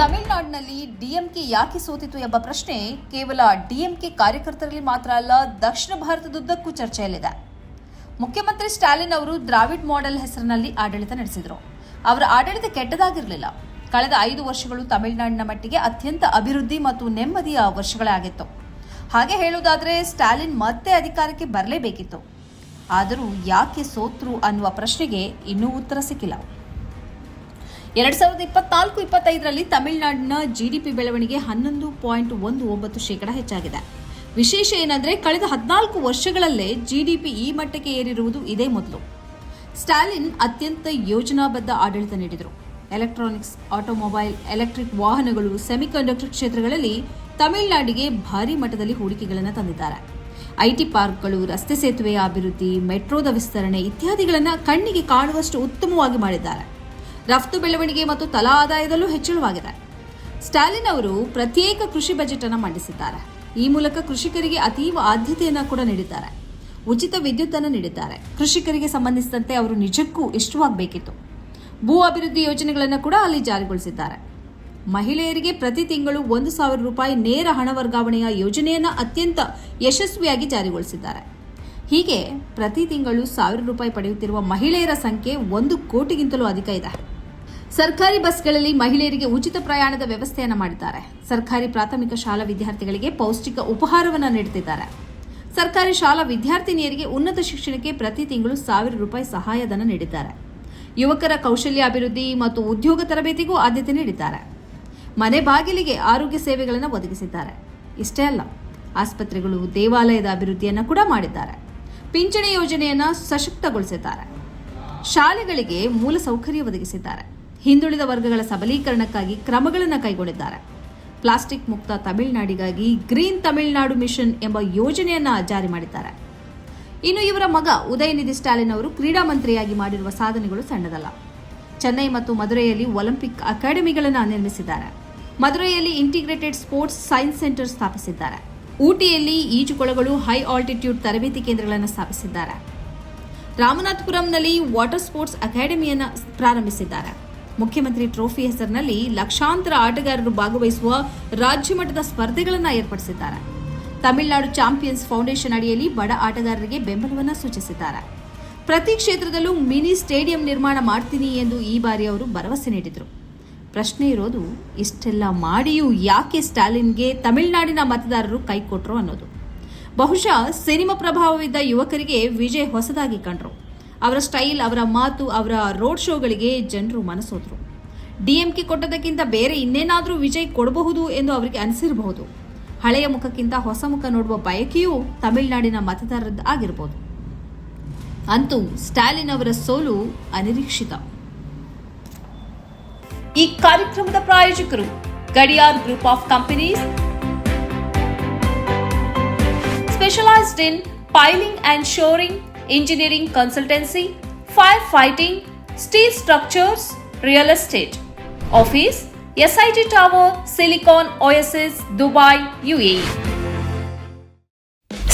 ತಮಿಳುನಾಡಿನಲ್ಲಿ ಡಿಎಂಕೆ ಯಾಕೆ ಸೋತಿತು ಎಂಬ ಪ್ರಶ್ನೆ ಕೇವಲ ಡಿಎಂಕೆ ಕಾರ್ಯಕರ್ತರಲ್ಲಿ ಮಾತ್ರ ಅಲ್ಲ, ದಕ್ಷಿಣ ಭಾರತದುದ್ದಕ್ಕೂ ಚರ್ಚೆಯಲ್ಲಿದೆ. ಮುಖ್ಯಮಂತ್ರಿ ಸ್ಟಾಲಿನ್ ಅವರು ದ್ರಾವಿಡ್ ಮಾಡೆಲ್ ಹೆಸರಿನಲ್ಲಿ ಆಡಳಿತ ನಡೆಸಿದರು. ಅವರ ಆಡಳಿತ ಕೆಟ್ಟದಾಗಿರಲಿಲ್ಲ. ಕಳೆದ 5 ವರ್ಷಗಳು ತಮಿಳುನಾಡಿನ ಮಟ್ಟಿಗೆ ಅತ್ಯಂತ ಅಭಿವೃದ್ಧಿ ಮತ್ತು ನೆಮ್ಮದಿಯ ವರ್ಷಗಳೇ ಆಗಿತ್ತು. ಹಾಗೆ ಹೇಳುವುದಾದರೆ ಸ್ಟಾಲಿನ್ ಮತ್ತೆ ಅಧಿಕಾರಕ್ಕೆ ಬರಲೇಬೇಕಿತ್ತು. ಆದರೂ ಯಾಕೆ ಸೋತ್ರು ಅನ್ನುವ ಪ್ರಶ್ನೆಗೆ ಇನ್ನೂ ಉತ್ತರ ಸಿಕ್ಕಿಲ್ಲ. 2024-25ರಲ್ಲಿ ತಮಿಳುನಾಡಿನ ಜಿಡಿಪಿ ಬೆಳವಣಿಗೆ 11.19% ಹೆಚ್ಚಾಗಿದೆ. ವಿಶೇಷ ಏನಂದ್ರೆ ಕಳೆದ 14 ವರ್ಷಗಳಲ್ಲೇ ಜಿಡಿಪಿ ಈ ಮಟ್ಟಕ್ಕೆ ಏರಿರುವುದು ಇದೇ ಮೊದಲು. ಸ್ಟಾಲಿನ್ ಅತ್ಯಂತ ಯೋಜನಾಬದ್ಧ ಆಡಳಿತ ನೀಡಿದರು. ಎಲೆಕ್ಟ್ರಾನಿಕ್ಸ್, ಆಟೋಮೊಬೈಲ್, ಎಲೆಕ್ಟ್ರಿಕ್ ವಾಹನಗಳು, ಸೆಮಿಕಂಡಕ್ಟರ್ ಕ್ಷೇತ್ರಗಳಲ್ಲಿ ತಮಿಳುನಾಡಿಗೆ ಭಾರಿ ಮಟ್ಟದಲ್ಲಿ ಹೂಡಿಕೆಗಳನ್ನು ತಂದಿದ್ದಾರೆ. ಐಟಿ ಪಾರ್ಕ್ಗಳು, ರಸ್ತೆ ಸೇತುವೆಯ ಅಭಿವೃದ್ಧಿ, ಮೆಟ್ರೋದ ವಿಸ್ತರಣೆ ಇತ್ಯಾದಿಗಳನ್ನು ಕಣ್ಣಿಗೆ ಕಾಣುವಷ್ಟು ಉತ್ತಮವಾಗಿ ಮಾಡಿದ್ದಾರೆ. ರಫ್ತು ಬೆಳವಣಿಗೆ ಮತ್ತು ತಲಾ ಆದಾಯದಲ್ಲೂ ಹೆಚ್ಚಳವಾಗಿದೆ. ಸ್ಟಾಲಿನ್ ಅವರು ಪ್ರತ್ಯೇಕ ಕೃಷಿ ಬಜೆಟ್ ಅನ್ನು ಮಂಡಿಸಿದ್ದಾರೆ. ಈ ಮೂಲಕ ಕೃಷಿಕರಿಗೆ ಅತೀವ ಆದ್ಯತೆಯನ್ನು ಕೂಡ ನೀಡಿದ್ದಾರೆ. ಉಚಿತ ವಿದ್ಯುತ್ ಅನ್ನು ನೀಡಿದ್ದಾರೆ. ಕೃಷಿಕರಿಗೆ ಸಂಬಂಧಿಸಿದಂತೆ ಅವರು ನಿಜಕ್ಕೂ ಇಷ್ಟವಾಗಬೇಕಿತ್ತು. ಭೂ ಅಭಿವೃದ್ಧಿ ಯೋಜನೆಗಳನ್ನು ಕೂಡ ಅಲ್ಲಿ ಜಾರಿಗೊಳಿಸಿದ್ದಾರೆ. ಮಹಿಳೆಯರಿಗೆ ಪ್ರತಿ ತಿಂಗಳು 1,000 ರೂಪಾಯಿ ನೇರ ಹಣ ವರ್ಗಾವಣೆಯ ಯೋಜನೆಯನ್ನು ಅತ್ಯಂತ ಯಶಸ್ವಿಯಾಗಿ ಜಾರಿಗೊಳಿಸಿದ್ದಾರೆ. ಹೀಗೆ ಪ್ರತಿ ತಿಂಗಳು 1,000 ರೂಪಾಯಿ ಪಡೆಯುತ್ತಿರುವ ಮಹಿಳೆಯರ ಸಂಖ್ಯೆ 1 ಕೋಟಿಗಿಂತಲೂ ಅಧಿಕ ಇದೆ. ಸರ್ಕಾರಿ ಬಸ್ಗಳಲ್ಲಿ ಮಹಿಳೆಯರಿಗೆ ಉಚಿತ ಪ್ರಯಾಣದ ವ್ಯವಸ್ಥೆಯನ್ನು ಮಾಡಿದ್ದಾರೆ. ಸರ್ಕಾರಿ ಪ್ರಾಥಮಿಕ ಶಾಲಾ ವಿದ್ಯಾರ್ಥಿಗಳಿಗೆ ಪೌಷ್ಟಿಕ ಉಪಹಾರವನ್ನು ನೀಡುತ್ತಿದ್ದಾರೆ. ಸರ್ಕಾರಿ ಶಾಲಾ ವಿದ್ಯಾರ್ಥಿನಿಯರಿಗೆ ಉನ್ನತ ಶಿಕ್ಷಣಕ್ಕೆ ಪ್ರತಿ ತಿಂಗಳು 1,000 ರೂಪಾಯಿ ಸಹಾಯಧನ ನೀಡಿದ್ದಾರೆ. ಯುವಕರ ಕೌಶಲ್ಯ ಅಭಿವೃದ್ಧಿ ಮತ್ತು ಉದ್ಯೋಗ ತರಬೇತಿಗೂ ಆದ್ಯತೆ ನೀಡಿದ್ದಾರೆ. ಮನೆ ಬಾಗಿಲಿಗೆ ಆರೋಗ್ಯ ಸೇವೆಗಳನ್ನು ಒದಗಿಸಿದ್ದಾರೆ. ಇಷ್ಟೇ ಅಲ್ಲ, ಆಸ್ಪತ್ರೆಗಳು, ದೇವಾಲಯದ ಅಭಿವೃದ್ಧಿಯನ್ನು ಕೂಡ ಮಾಡಿದ್ದಾರೆ. ಪಿಂಚಣಿ ಯೋಜನೆಯನ್ನು ಸಶಕ್ತಗೊಳಿಸಿದ್ದಾರೆ. ಶಾಲೆಗಳಿಗೆ ಮೂಲ ಸೌಕರ್ಯ ಒದಗಿಸಿದ್ದಾರೆ. ಹಿಂದುಳಿದ ವರ್ಗಗಳ ಸಬಲೀಕರಣಕ್ಕಾಗಿ ಕ್ರಮಗಳನ್ನು ಕೈಗೊಂಡಿದ್ದಾರೆ. ಪ್ಲಾಸ್ಟಿಕ್ ಮುಕ್ತ ತಮಿಳುನಾಡಿಗಾಗಿ ಗ್ರೀನ್ ತಮಿಳುನಾಡು ಮಿಷನ್ ಎಂಬ ಯೋಜನೆಯನ್ನು ಜಾರಿ ಮಾಡಿದ್ದಾರೆ. ಇನ್ನು ಇವರ ಮಗ ಉದಯನಿಧಿ ಸ್ಟಾಲಿನ್ ಅವರು ಕ್ರೀಡಾ ಮಂತ್ರಿಯಾಗಿ ಮಾಡಿರುವ ಸಾಧನೆಗಳು ಸಣ್ಣದಲ್ಲ. ಚೆನ್ನೈ ಮತ್ತು ಮದುರೈಯಲ್ಲಿ ಒಲಿಂಪಿಕ್ ಅಕಾಡೆಮಿಗಳನ್ನು ನಿರ್ಮಿಸಿದ್ದಾರೆ. ಮದುರೈಯಲ್ಲಿ ಇಂಟಿಗ್ರೇಟೆಡ್ ಸ್ಪೋರ್ಟ್ಸ್ ಸೈನ್ಸ್ ಸೆಂಟರ್ ಸ್ಥಾಪಿಸಿದ್ದಾರೆ. ಊಟಿಯಲ್ಲಿ ಈಜುಕೊಳಗಳು, ಹೈ ಆಲ್ಟಿಟ್ಯೂಡ್ ತರಬೇತಿ ಕೇಂದ್ರಗಳನ್ನು ಸ್ಥಾಪಿಸಿದ್ದಾರೆ. ರಾಮನಾಥಪುರಂನಲ್ಲಿ ವಾಟರ್ ಸ್ಪೋರ್ಟ್ಸ್ ಅಕಾಡೆಮಿಯನ್ನು ಪ್ರಾರಂಭಿಸಿದ್ದಾರೆ. ಮುಖ್ಯಮಂತ್ರಿ ಟ್ರೋಫಿ ಹೆಸರಿನಲ್ಲಿ ಲಕ್ಷಾಂತರ ಆಟಗಾರರು ಭಾಗವಹಿಸುವ ರಾಜ್ಯ ಮಟ್ಟದ ಸ್ಪರ್ಧೆಗಳನ್ನು ಏರ್ಪಡಿಸಿದ್ದಾರೆ. ತಮಿಳುನಾಡು ಚಾಂಪಿಯನ್ಸ್ ಫೌಂಡೇಶನ್ ಅಡಿಯಲ್ಲಿ ಬಡ ಆಟಗಾರರಿಗೆ ಬೆಂಬಲವನ್ನು ಸೂಚಿಸಿದ್ದಾರೆ. ಪ್ರತಿ ಕ್ಷೇತ್ರದಲ್ಲೂ ಮಿನಿ ಸ್ಟೇಡಿಯಂ ನಿರ್ಮಾಣ ಮಾಡ್ತೀನಿ ಎಂದು ಈ ಬಾರಿ ಅವರು ಭರವಸೆ ನೀಡಿದರು. ಪ್ರಶ್ನೆ ಇರೋದು, ಇಷ್ಟೆಲ್ಲ ಮಾಡಿಯೂ ಯಾಕೆ ಸ್ಟಾಲಿನ್ಗೆ ತಮಿಳುನಾಡಿನ ಮತದಾರರು ಕೈ ಕೊಟ್ಟರು ಅನ್ನೋದು. ಬಹುಶಃ ಸಿನಿಮಾ ಪ್ರಭಾವವಿದ್ದ ಯುವಕರಿಗೆ ವಿಜಯ್ ಹೊಸದಾಗಿ ಕಂಡ್ರು. ಅವರ ಸ್ಟೈಲ್, ಅವರ ಮಾತು, ಅವರ ರೋಡ್ ಶೋಗಳಿಗೆ ಜನರು ಮನಸೋದ್ರು. ಡಿಎಂಕೆ ಕೊಟ್ಟದಕ್ಕಿಂತ ಬೇರೆ ಇನ್ನೇನಾದರೂ ವಿಜಯ್ ಕೊಡಬಹುದು ಎಂದು ಅವರಿಗೆ ಅನಿಸಿರಬಹುದು. ಹಳೆಯ ಮುಖಕ್ಕಿಂತ ಹೊಸ ಮುಖ ನೋಡುವ ಬಯಕೆಯೂ ತಮಿಳುನಾಡಿನ ಮತದಾರರದ್ದು ಆಗಿರಬಹುದು. ಅಂತೂ ಸ್ಟಾಲಿನ್ ಅವರ ಸೋಲು ಅನಿರೀಕ್ಷಿತ. ಈ ಕಾರ್ಯಕ್ರಮದ ಪ್ರಾಯೋಜಕರು Gadiyar group of companies, specialised in piling and shoring, engineering consultancy, firefighting, steel structures, real estate. Office, SIT Tower, Silicon Oasis, Dubai, UAE.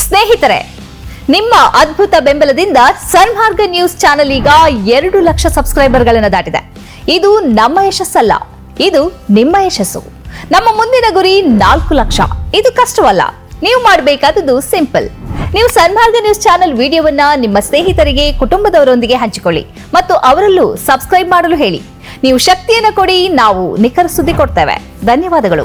ಸ್ನೇಹಿತರೆ, ನಿಮ್ಮ ಅದ್ಭುತ ಬೆಂಬಲದಿಂದ ಸನ್ಮಾರ್ಗ ನ್ಯೂಸ್ ಚಾನೆಲ್ ಈಗ 2 ಲಕ್ಷ ಸಬ್ಸ್ಕ್ರೈಬರ್ಗಳನ್ನು ದಾಟಿದೆ. ಇದು ನಮ್ಮ ಯಶಸ್ಸಲ್ಲ, ಇದು ನಿಮ್ಮ ಯಶಸ್ಸು. ನಮ್ಮ ಮುಂದಿನ ಗುರಿ 4 ಲಕ್ಷ. ಇದು ಕಷ್ಟವಲ್ಲ. ನೀವು ಮಾಡಬೇಕಾದದ್ದು ಸಿಂಪಲ್. ನೀವು ಸನ್ಮಾರ್ಗ ನ್ಯೂಸ್ ಚಾನೆಲ್ ವಿಡಿಯೋವನ್ನ ನಿಮ್ಮ ಸ್ನೇಹಿತರಿಗೆ, ಕುಟುಂಬದವರೊಂದಿಗೆ ಹಂಚಿಕೊಳ್ಳಿ ಮತ್ತು ಅವರಲ್ಲೂ ಸಬ್ಸ್ಕ್ರೈಬ್ ಮಾಡಲು ಹೇಳಿ. ನೀವು ಶಕ್ತಿಯನ್ನು ಕೊಡಿ, ನಾವು ನಿಖರ ಸುದ್ದಿ ಕೊಡ್ತೇವೆ. ಧನ್ಯವಾದಗಳು.